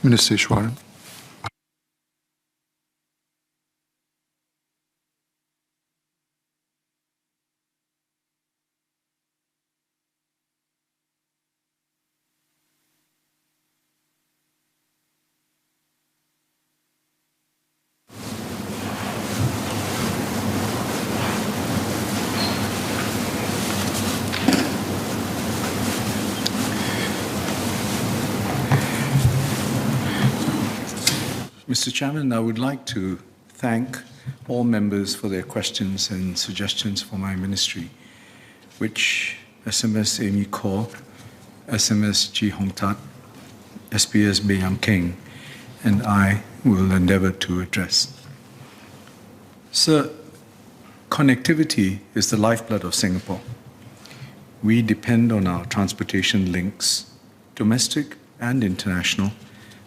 Minister Iswaran. Mr. Chairman, I would like to thank all members for their questions and suggestions for my ministry, which SMS Amy Kaur, SMS Ji Hong Tat, SPS Bayang King, and I will endeavor to address. Sir, connectivity is the lifeblood of Singapore. We depend on our transportation links, domestic and international,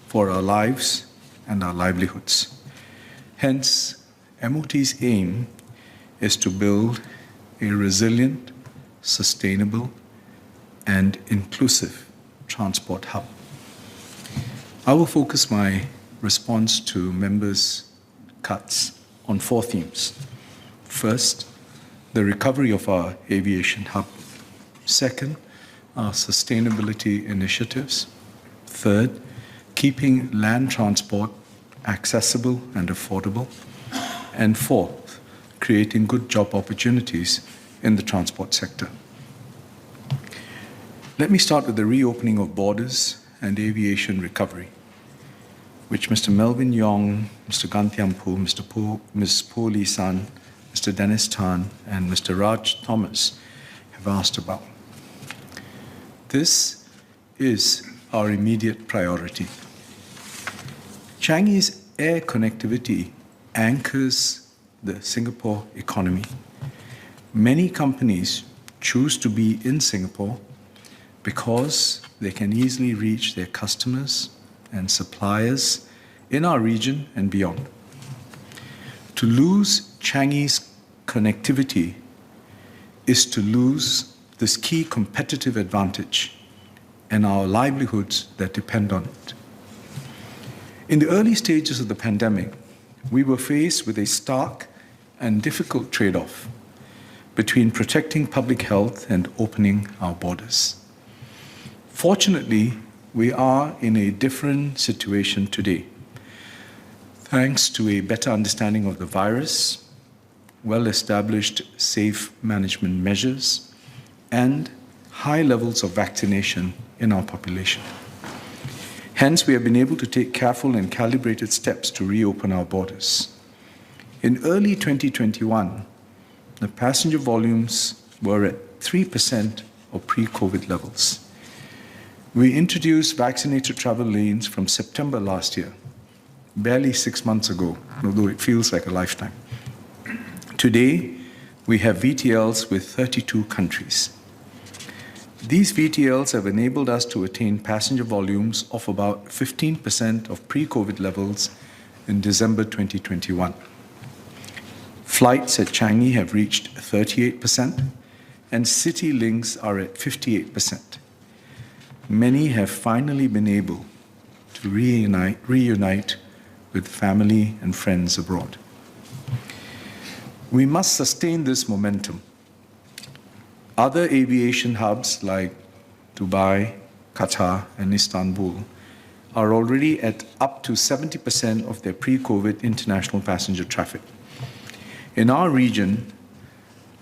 for our lives and our livelihoods. Hence, MOT's aim is to build a resilient, sustainable, and inclusive transport hub. I will focus my response to members' cuts on 4 themes. First, the recovery of our aviation hub. Second, our sustainability initiatives. Third, keeping land transport accessible and affordable. And fourth, creating good job opportunities in the transport sector. Let me start with the reopening of borders and aviation recovery, which Mr. Melvin Yong, Mr. Gan Thiam Poo, Ms. Po Lee San, Mr. Dennis Tan, and Mr. Raj Thomas have asked about. This is our immediate priority. Changi's air connectivity anchors the Singapore economy. Many companies choose to be in Singapore because they can easily reach their customers and suppliers in our region and beyond. To lose Changi's connectivity is to lose this key competitive advantage and our livelihoods that depend on it. In the early stages of the pandemic, we were faced with a stark and difficult trade-off between protecting public health and opening our borders. Fortunately, we are in a different situation today, thanks to a better understanding of the virus, well-established safe management measures, and high levels of vaccination in our population. Hence, we have been able to take careful and calibrated steps to reopen our borders. In early 2021, the passenger volumes were at 3% of pre-COVID levels. We introduced vaccinated travel lanes from September last year, barely 6 months ago, although it feels like a lifetime. Today, we have VTLs with 32 countries. These VTLs have enabled us to attain passenger volumes of about 15% of pre-COVID levels in December 2021. Flights at Changi have reached 38%, and city links are at 58%. Many have finally been able to reunite with family and friends abroad. We must sustain this momentum. Other aviation hubs like Dubai, Qatar, and Istanbul are already at up to 70% of their pre-COVID international passenger traffic. In our region,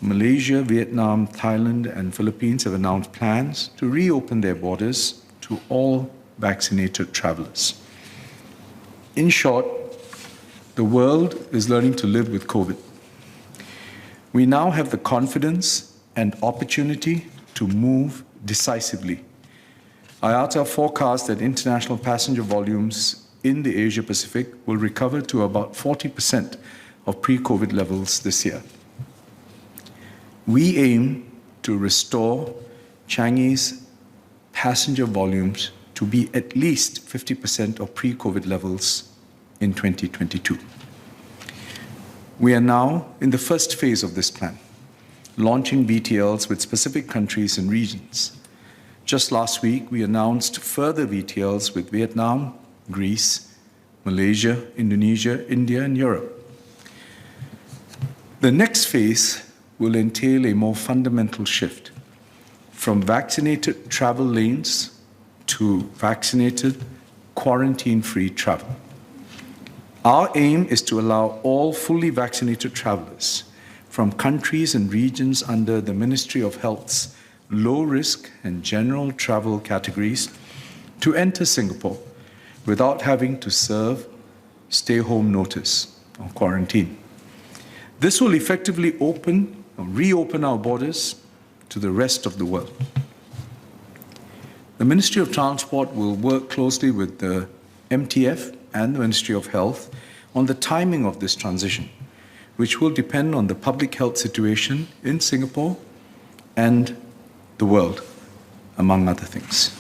Malaysia, Vietnam, Thailand, and Philippines have announced plans to reopen their borders to all vaccinated travelers. In short, the world is learning to live with COVID. We now have the confidence and opportunity to move decisively. IATA forecasts that international passenger volumes in the Asia-Pacific will recover to about 40% of pre-COVID levels this year. We aim to restore Changi's passenger volumes to be at least 50% of pre-COVID levels in 2022. We are now in the first phase of this plan, launching VTLs with specific countries and regions. Just last week, we announced further VTLs with Vietnam, Greece, Malaysia, Indonesia, India, and Europe. The next phase will entail a more fundamental shift from vaccinated travel lanes to vaccinated, quarantine-free travel. Our aim is to allow all fully vaccinated travelers from countries and regions under the Ministry of Health's low-risk and general travel categories to enter Singapore without having to serve stay-home notice or quarantine. This will effectively reopen our borders to the rest of the world. The Ministry of Transport will work closely with the MTF and the Ministry of Health on the timing of this transition, which will depend on the public health situation in Singapore and the world, among other things.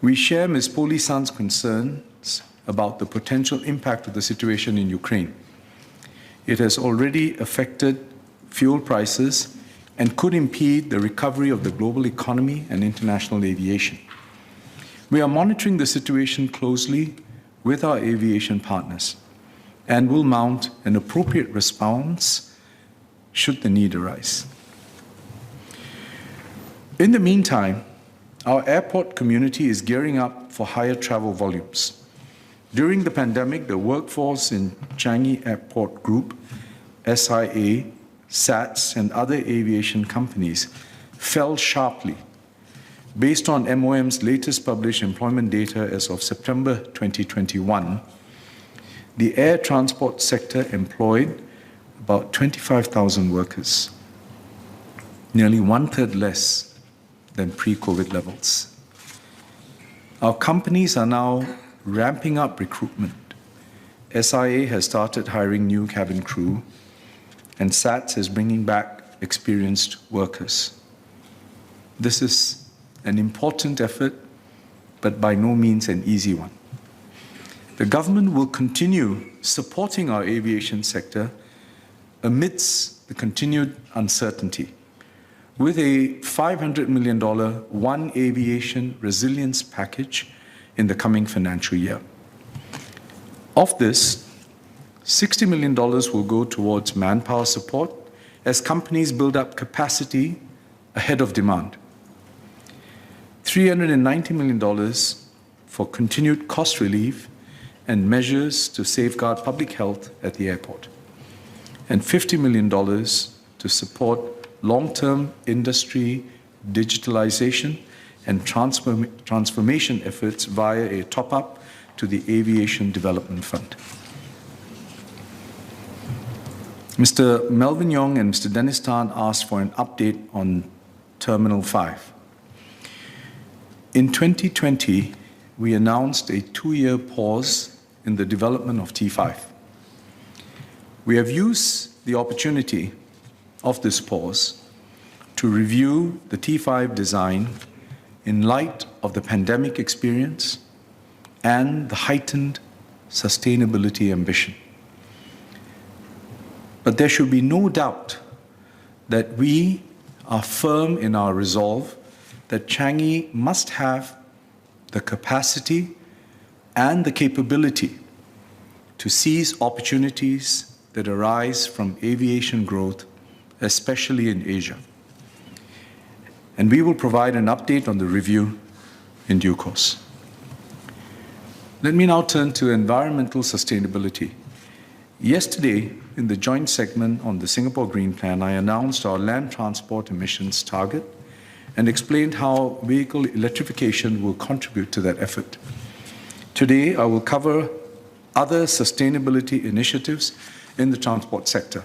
We share Ms. Polisan's concerns about the potential impact of the situation in Ukraine. It has already affected fuel prices and could impede the recovery of the global economy and international aviation. We are monitoring the situation closely with our aviation partners and will mount an appropriate response should the need arise. In the meantime, our airport community is gearing up for higher travel volumes. During the pandemic, the workforce in Changi Airport Group, SIA, SATS, and other aviation companies fell sharply. Based on MOM's latest published employment data as of September 2021, the air transport sector employed about 25,000 workers, nearly one-third less than pre-COVID levels. Our companies are now ramping up recruitment. SIA has started hiring new cabin crew, and SATS is bringing back experienced workers. This is an important effort, but by no means an easy one. The government will continue supporting our aviation sector amidst the continued uncertainty with a $500 million One Aviation Resilience Package in the coming financial year. Of this, $60 million will go towards manpower support as companies build up capacity ahead of demand. $390 million for continued cost relief and measures to safeguard public health at the airport, and $50 million to support long-term industry digitalization and transformation efforts via a top-up to the Aviation Development Fund. Mr. Melvin Yong and Mr. Dennis Tan asked for an update on Terminal 5. In 2020, we announced a 2-year pause in the development of T5. We have used the opportunity of this pause to review the T5 design in light of the pandemic experience and the heightened sustainability ambition. But there should be no doubt that we are firm in our resolve that Changi must have the capacity and the capability to seize opportunities that arise from aviation growth, especially in Asia. And we will provide an update on the review in due course. Let me now turn to environmental sustainability. Yesterday, in the joint segment on the Singapore Green Plan, I announced our land transport emissions target and explained how vehicle electrification will contribute to that effort. Today, I will cover other sustainability initiatives in the transport sector.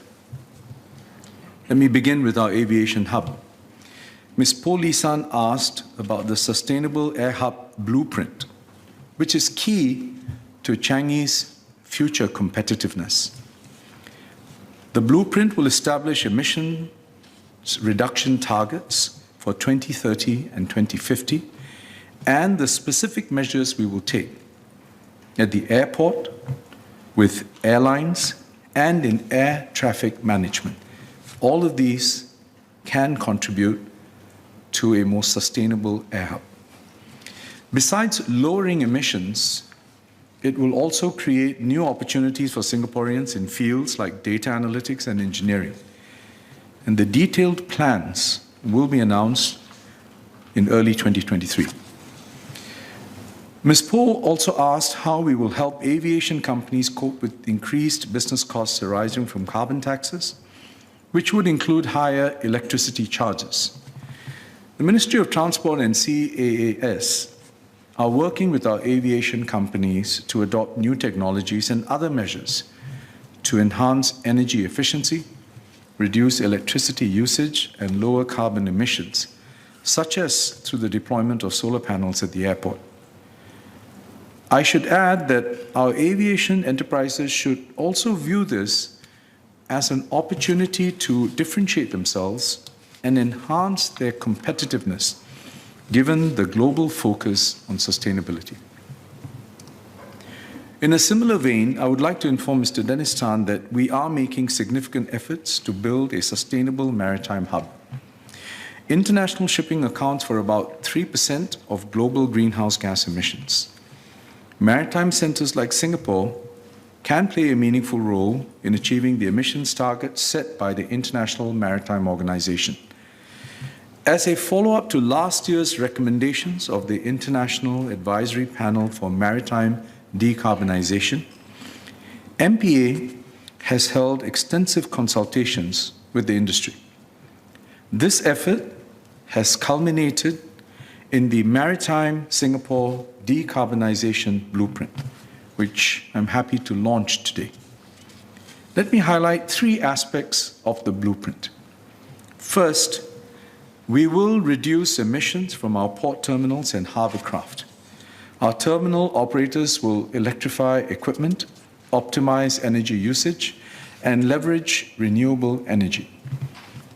Let me begin with our aviation hub. Ms. Polisan asked about the Sustainable Air Hub Blueprint, which is key to Changi's future competitiveness. The blueprint will establish emissions reduction targets for 2030 and 2050, and the specific measures we will take at the airport, with airlines, and in air traffic management. All of these can contribute to a more sustainable air hub. Besides lowering emissions, it will also create new opportunities for Singaporeans in fields like data analytics and engineering. And the detailed plans will be announced in early 2023. Ms. Poh also asked how we will help aviation companies cope with increased business costs arising from carbon taxes, which would include higher electricity charges. The Ministry of Transport and CAAS are working with our aviation companies to adopt new technologies and other measures to enhance energy efficiency, reduce electricity usage, and lower carbon emissions, such as through the deployment of solar panels at the airport. I should add that our aviation enterprises should also view this as an opportunity to differentiate themselves and enhance their competitiveness, given the global focus on sustainability. In a similar vein, I would like to inform Mr. Dennis Tan that we are making significant efforts to build a sustainable maritime hub. International shipping accounts for about 3% of global greenhouse gas emissions. Maritime centers like Singapore can play a meaningful role in achieving the emissions targets set by the International Maritime Organization. As a follow-up to last year's recommendations of the International Advisory Panel for Maritime Decarbonization, MPA has held extensive consultations with the industry. This effort has culminated in the Maritime Singapore Decarbonization Blueprint, which I'm happy to launch today. Let me highlight three aspects of the blueprint. First, we will reduce emissions from our port terminals and harbour craft. Our terminal operators will electrify equipment, optimize energy usage, and leverage renewable energy.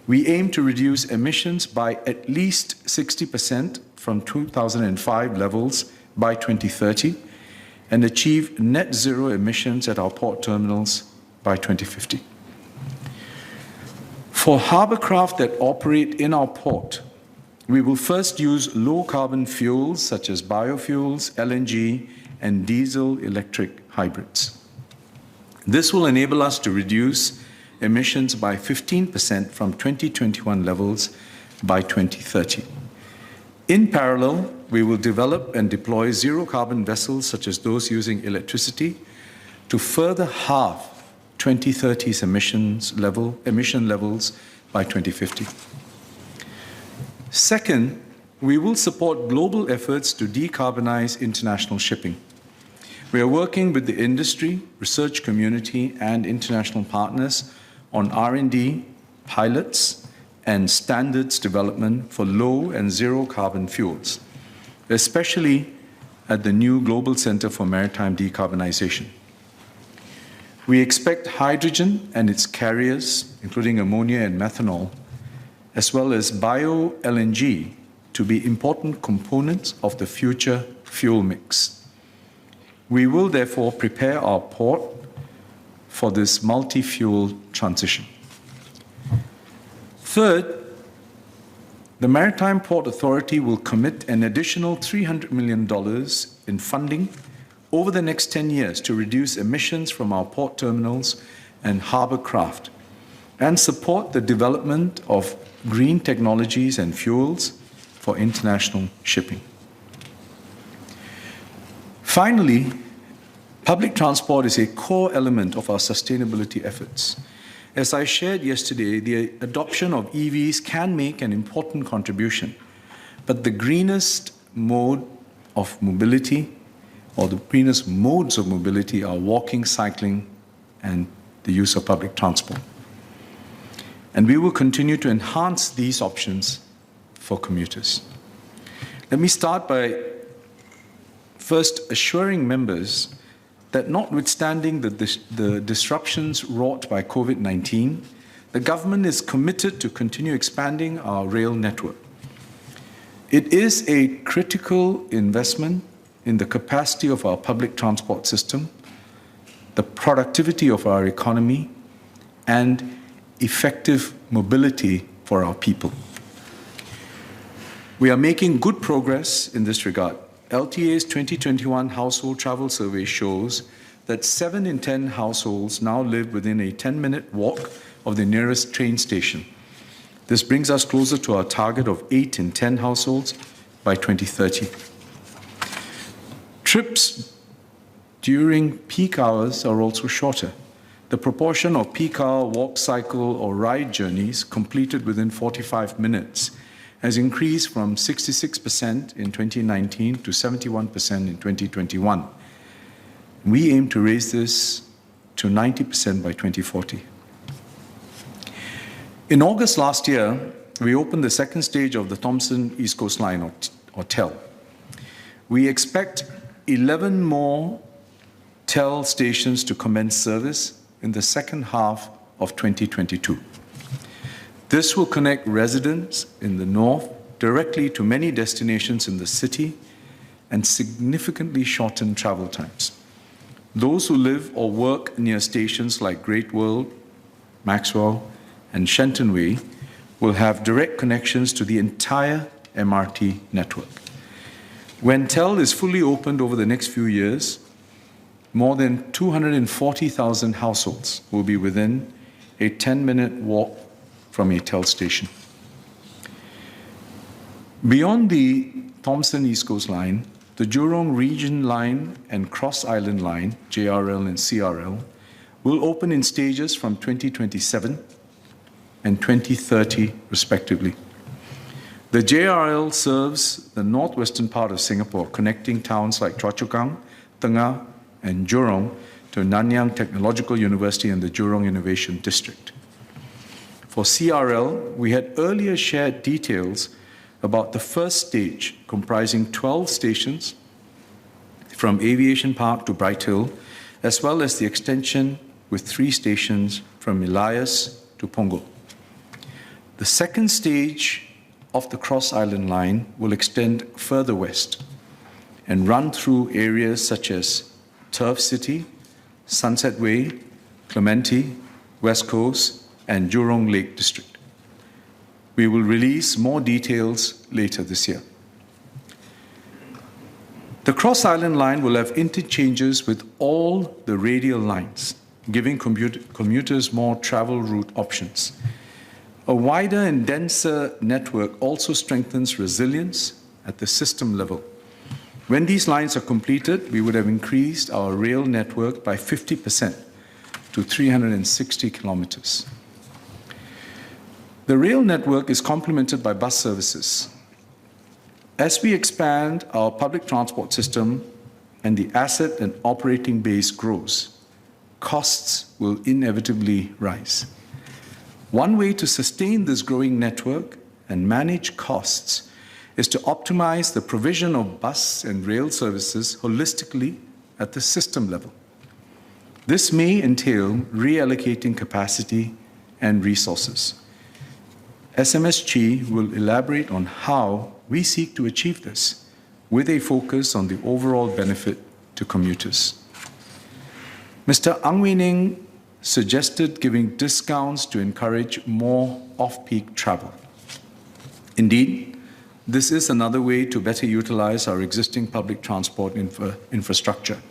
We aim to reduce emissions by at least 60% from 2005 levels by 2030 and achieve net zero emissions at our port terminals by 2050. For harbour craft that operate in our port, we will first use low-carbon fuels such as biofuels, LNG, and diesel-electric hybrids. This will enable us to reduce emissions by 15% from 2021 levels by 2030. In parallel, we will develop and deploy zero-carbon vessels such as those using electricity to further halve 2030's emission levels by 2050. Second, we will support global efforts to decarbonize international shipping. We are working with the industry, research community, and international partners on R&D, pilots, and standards development for low and zero carbon fuels, especially at the new Global Center for Maritime Decarbonization. We expect hydrogen and its carriers, including ammonia and methanol, as well as bio-LNG, to be important components of the future fuel mix. We will therefore prepare our port for this multi-fuel transition. Third, the Maritime Port Authority will commit an additional $300 million in funding over the next 10 years to reduce emissions from our port terminals and harbour craft and support the development of green technologies and fuels for international shipping. Finally, public transport is a core element of our sustainability efforts. As I shared yesterday, the adoption of EVs can make an important contribution, but the greenest mode of mobility or the greenest modes of mobility are walking, cycling, and the use of public transport. And we will continue to enhance these options for commuters. Let me start by first assuring members that notwithstanding the disruptions wrought by COVID-19, the government is committed to continue expanding our rail network. It is a critical investment in the capacity of our public transport system, the productivity of our economy, and effective mobility for our people. We are making good progress in this regard. LTA's 2021 household travel survey shows that 7 in 10 households now live within a 10-minute walk of the nearest train station. This brings us closer to our target of 8 in 10 households by 2030. Trips during peak hours are also shorter. The proportion of peak hour walk, cycle, or ride journeys completed within 45 minutes has increased from 66% in 2019 to 71% in 2021. We aim to raise this to 90% by 2040. In August last year, we opened the second stage of the Thomson East Coast Line, or TEL. We expect 11 more TEL stations to commence service in the second half of 2022. This will connect residents in the north directly to many destinations in the city and significantly shorten travel times. Those who live or work near stations like Great World, Maxwell, and Shenton Way will have direct connections to the entire MRT network. When TEL is fully opened over the next few years, more than 240,000 households will be within a 10-minute walk from a TEL station. Beyond the Thomson East Coast Line, the Jurong Region Line and Cross Island Line, JRL and CRL, will open in stages from 2027 and 2030, respectively. The JRL serves the northwestern part of Singapore, connecting towns like Choa Chu Kang, Tengah, and Jurong to Nanyang Technological University and the Jurong Innovation District. For CRL, we had earlier shared details about the first stage, comprising 12 stations from Aviation Park to Bright Hill, as well as the extension with 3 stations from Elias to Punggol. The second stage of the Cross Island Line will extend further west and run through areas such as Turf City, Sunset Way, Clementi, West Coast, and Jurong Lake District. We will release more details later this year. The Cross Island Line will have interchanges with all the radial lines, giving commuters more travel route options. A wider and denser network also strengthens resilience at the system level. When these lines are completed, we would have increased our rail network by 50% to 360 kilometers. The rail network is complemented by bus services. As we expand our public transport system and the asset and operating base grows, costs will inevitably rise. One way to sustain this growing network and manage costs is to optimize the provision of bus and rail services holistically at the system level. This may entail reallocating capacity and resources. SMSG will elaborate on how we seek to achieve this, with a focus on the overall benefit to commuters. Mr. Ang Wei Ning suggested giving discounts to encourage more off-peak travel. Indeed, this is another way to better utilize our existing public transport infrastructure.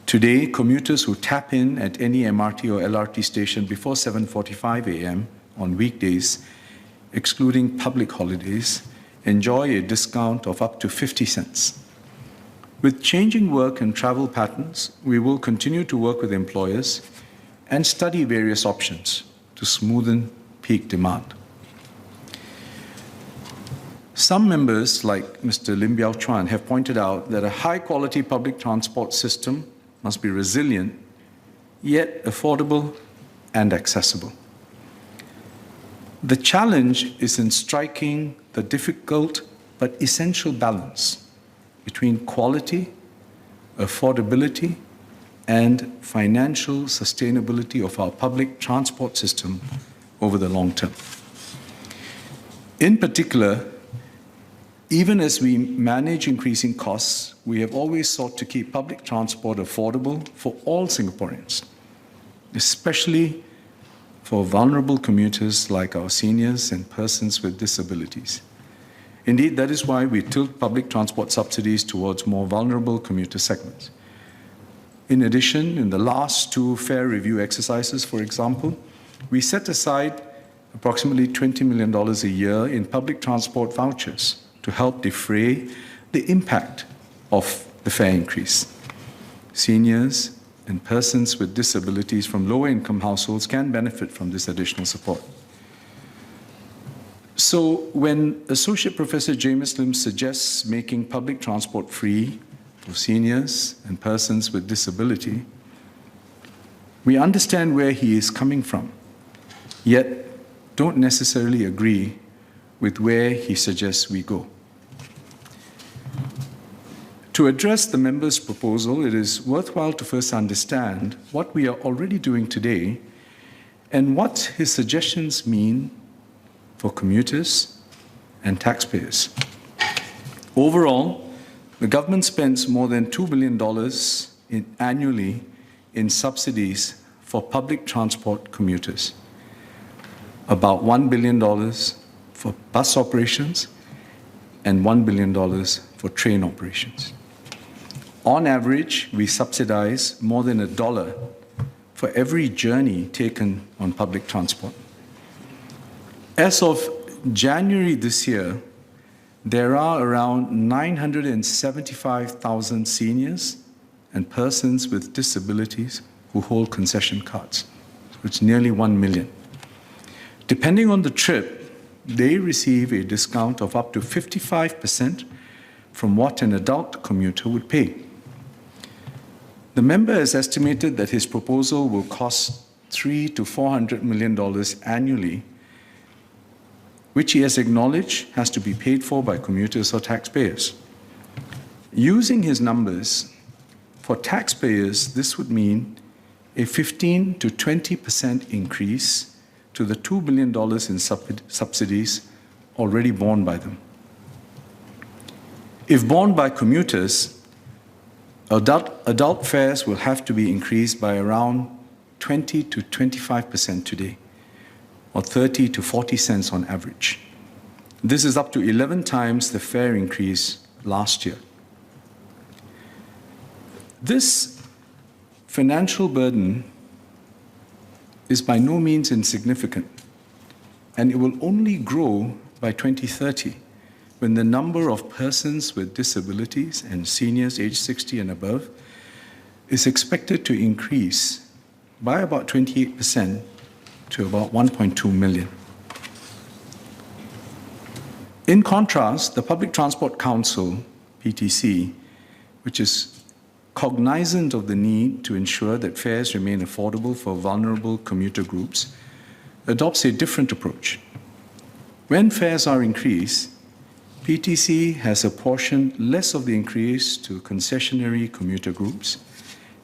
Today, commuters who tap in at any MRT or LRT station before 7:45 a.m. on weekdays, excluding public holidays, enjoy a discount of up to 50 cents. With changing work and travel patterns, we will continue to work with employers and study various options to smoothen peak demand. Some members, like Mr. Lim Biao Chuan, have pointed out that a high-quality public transport system must be resilient, yet affordable and accessible. The challenge is in striking the difficult but essential balance between quality, affordability, and financial sustainability of our public transport system over the long term. In particular, even as we manage increasing costs, we have always sought to keep public transport affordable for all Singaporeans, especially for vulnerable commuters like our seniors and persons with disabilities. Indeed, that is why we tilt public transport subsidies towards more vulnerable commuter segments. In addition, in the last two fare review exercises, for example, we set aside approximately $20 million a year in public transport vouchers to help defray the impact of the fare increase. Seniors and persons with disabilities from lower income households can benefit from this additional support. So when Associate Professor James Lim suggests making public transport free for seniors and persons with disability, we understand where he is coming from, yet don't necessarily agree with where he suggests we go. To address the member's proposal, it is worthwhile to first understand what we are already doing today and what his suggestions mean for commuters and taxpayers. Overall, the government spends more than $2 billion annually in subsidies for public transport commuters, about $1 billion for bus operations and $1 billion for train operations. On average, we subsidize more than $1 for every journey taken on public transport. As of January this year, there are around 975,000 seniors and persons with disabilities who hold concession cards. So it's nearly 1 million. Depending on the trip, they receive a discount of up to 55% from what an adult commuter would pay. The member has estimated that his proposal will cost $300 to $400 million annually, which he has acknowledged has to be paid for by commuters or taxpayers. Using his numbers, for taxpayers, this would mean a 15 to 20% increase to the $2 billion in subsidies already borne by them. If borne by commuters, adult fares will have to be increased by around 20 to 25% today, or 30 to 40 cents on average. This is up to 11 times the fare increase last year. This financial burden is by no means insignificant, and it will only grow by 2030 when the number of persons with disabilities and seniors aged 60 and above is expected to increase by about 28% to about 1.2 million. In contrast, the Public Transport Council, PTC, which is cognizant of the need to ensure that fares remain affordable for vulnerable commuter groups, adopts a different approach. When fares are increased, PTC has apportioned less of the increase to concessionary commuter groups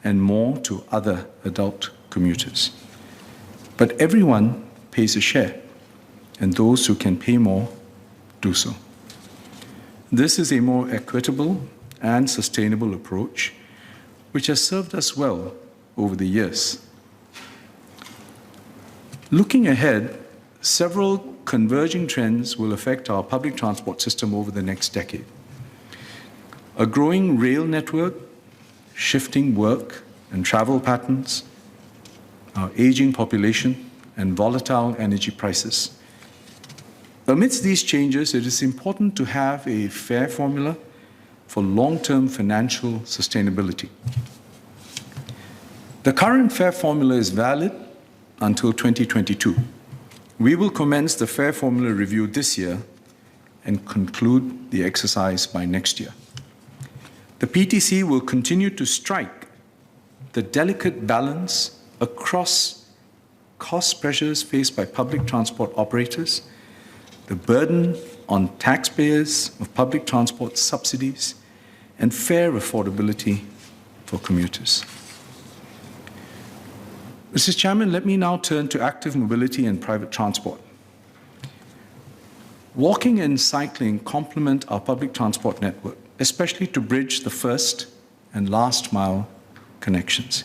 and more to other adult commuters. But everyone pays a share, and those who can pay more do so. This is a more equitable and sustainable approach, which has served us well over the years. Looking ahead, several converging trends will affect our public transport system over the next decade. A growing rail network, shifting work and travel patterns, our aging population, and volatile energy prices. Amidst these changes, it is important to have a fair formula for long-term financial sustainability. The current fare formula is valid until 2022. We will commence the fare formula review this year and conclude the exercise by next year. The PTC will continue to strike the delicate balance across cost pressures faced by public transport operators, the burden on taxpayers of public transport subsidies, and fair affordability for commuters. Mr. Chairman, let me now turn to active mobility and private transport. Walking and cycling complement our public transport network, especially to bridge the first and last mile connections.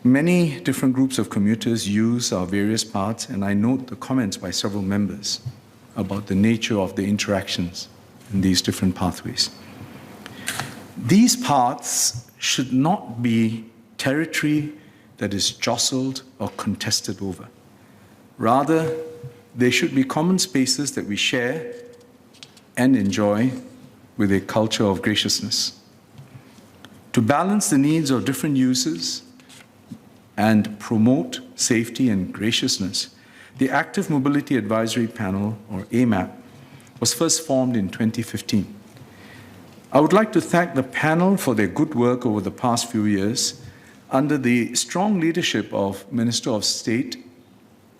Many different groups of commuters use our various paths, and I note the comments by several members. about the nature of the interactions in these different pathways. These paths should not be territory that is jostled or contested over. Rather, they should be common spaces that we share and enjoy with a culture of graciousness. To balance the needs of different users and promote safety and graciousness, the Active Mobility Advisory Panel, or AMAP, was first formed in 2015. I would like to thank the panel for their good work over the past few years under the strong leadership of Minister of State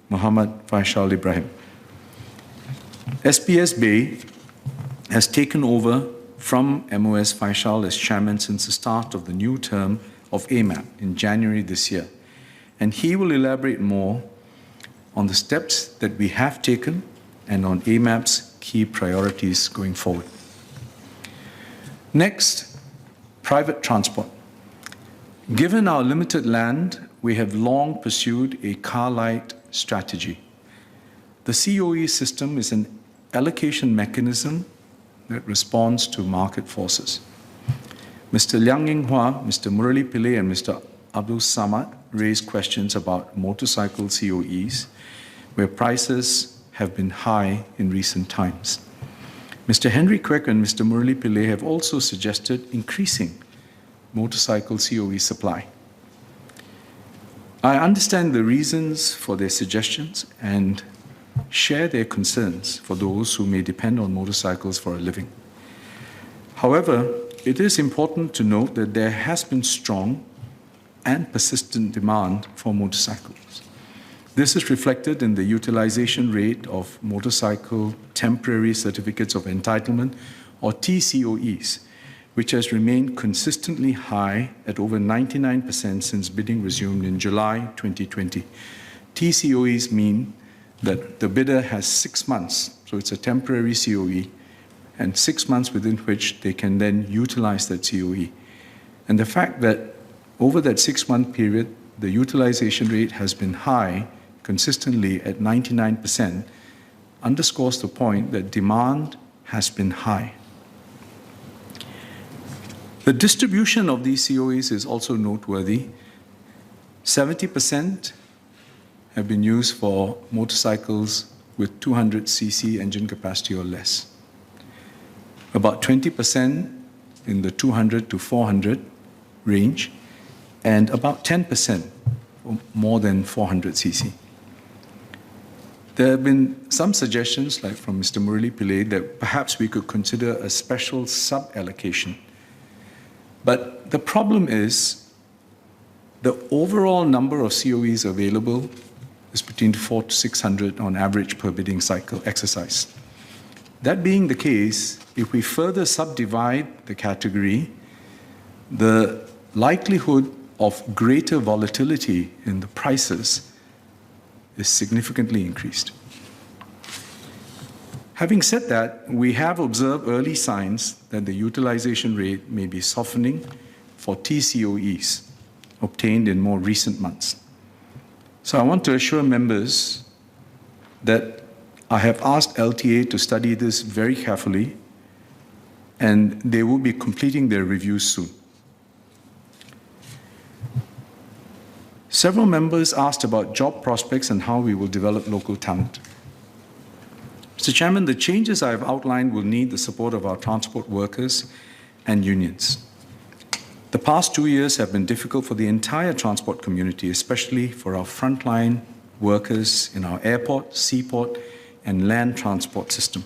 Muhammad Faisal Ibrahim. SPS Bay has taken over from MOS Faisal as chairman since the start of the new term of AMAP in January this year, and he will elaborate more on the steps that we have taken and on AMAP's key priorities going forward. Next, private transport. Given our limited land, we have long pursued a car-light strategy. The COE system is an allocation mechanism that responds to market forces. Mr. Liang Yinghua, Mr. Murali Pillai, and Mr. Abdul Samad raised questions about motorcycle COEs, where prices have been high in recent times. Mr. Henry Kwek and Mr. Murali Pillai have also suggested increasing motorcycle COE supply. I understand the reasons for their suggestions and share their concerns for those who may depend on motorcycles for a living. However, it is important to note that there has been strong and persistent demand for motorcycles. This is reflected in the utilization rate of motorcycle temporary certificates of entitlement, or TCOEs, which has remained consistently high at over 99% since bidding resumed in July 2020. TCOEs mean that the bidder has 6 months, so it's a temporary COE, and 6 months within which they can then utilize that COE. And the fact that over that 6-month period, the utilization rate has been high, consistently at 99%, underscores the point that demand has been high. The distribution of these COEs is also noteworthy. 70% have been used for motorcycles with 200cc engine capacity or less. About 20% in the 200 to 400 range, and about 10% for more than 400cc. There have been some suggestions, like from Mr. Murali Pillai, that perhaps we could consider a special sub-allocation. But the problem is the overall number of COEs available is between 400 to 600 on average per bidding cycle exercise. That being the case, if we further subdivide the category, the likelihood of greater volatility in the prices is significantly increased. Having said that, we have observed early signs that the utilization rate may be softening for TCOEs obtained in more recent months. So I want to assure members that I have asked LTA to study this very carefully, and they will be completing their reviews soon. Several members asked about job prospects and how we will develop local talent. Mr. Chairman, the changes I have outlined will need the support of our transport workers and unions. The past 2 years have been difficult for the entire transport community, especially for our frontline workers in our airport, seaport, and land transport system.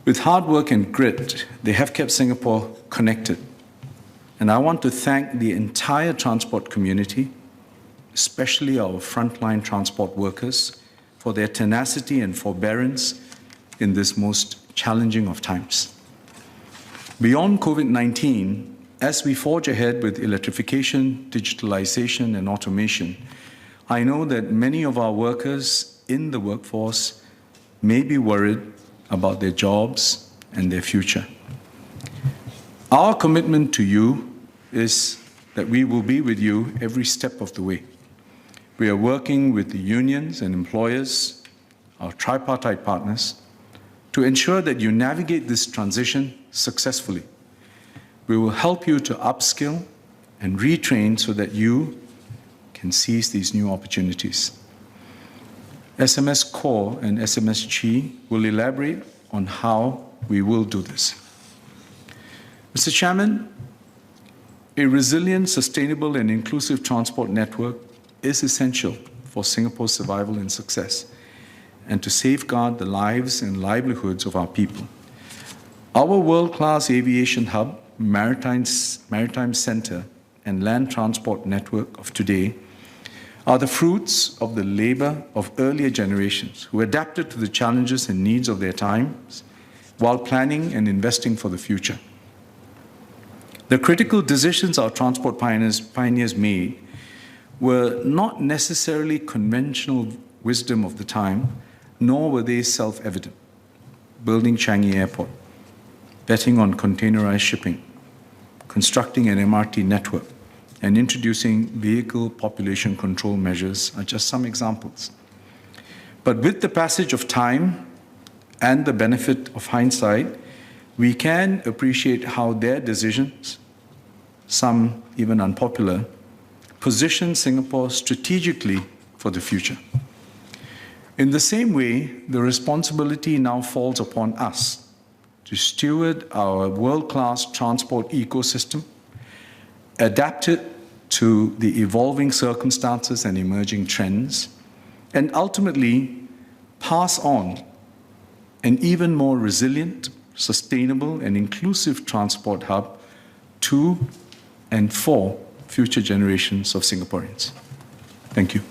With hard work and grit, they have kept Singapore connected. And I want to thank the entire transport community, especially our frontline transport workers, for their tenacity and forbearance in this most challenging of times. Beyond COVID-19, as we forge ahead with electrification, digitalization, and automation, I know that many of our workers in the workforce may be worried about their jobs and their future. Our commitment to you is that we will be with you every step of the way. We are working with the unions and employers, our tripartite partners, to ensure that you navigate this transition successfully. We will help you to upskill and retrain so that you can seize these new opportunities. SMS Core and SMS Chi will elaborate on how we will do this. Mr. Chairman, a resilient, sustainable, and inclusive transport network is essential for Singapore's survival and success, and to safeguard the lives and livelihoods of our people. Our world-class aviation hub, maritime center, and land transport network of today are the fruits of the labor of earlier generations who adapted to the challenges and needs of their times while planning and investing for the future. The critical decisions our transport pioneers made were not necessarily conventional wisdom of the time, nor were they self-evident. Building Changi Airport, betting on containerized shipping, constructing an MRT network, and introducing vehicle population control measures are just some examples. But with the passage of time and the benefit of hindsight, we can appreciate how their decisions, some even unpopular, position Singapore strategically for the future. In the same way, the responsibility now falls upon us to steward our world-class transport ecosystem, adapt it to the evolving circumstances and emerging trends, and ultimately pass on an even more resilient, sustainable, and inclusive transport hub to and for future generations of Singaporeans. Thank you.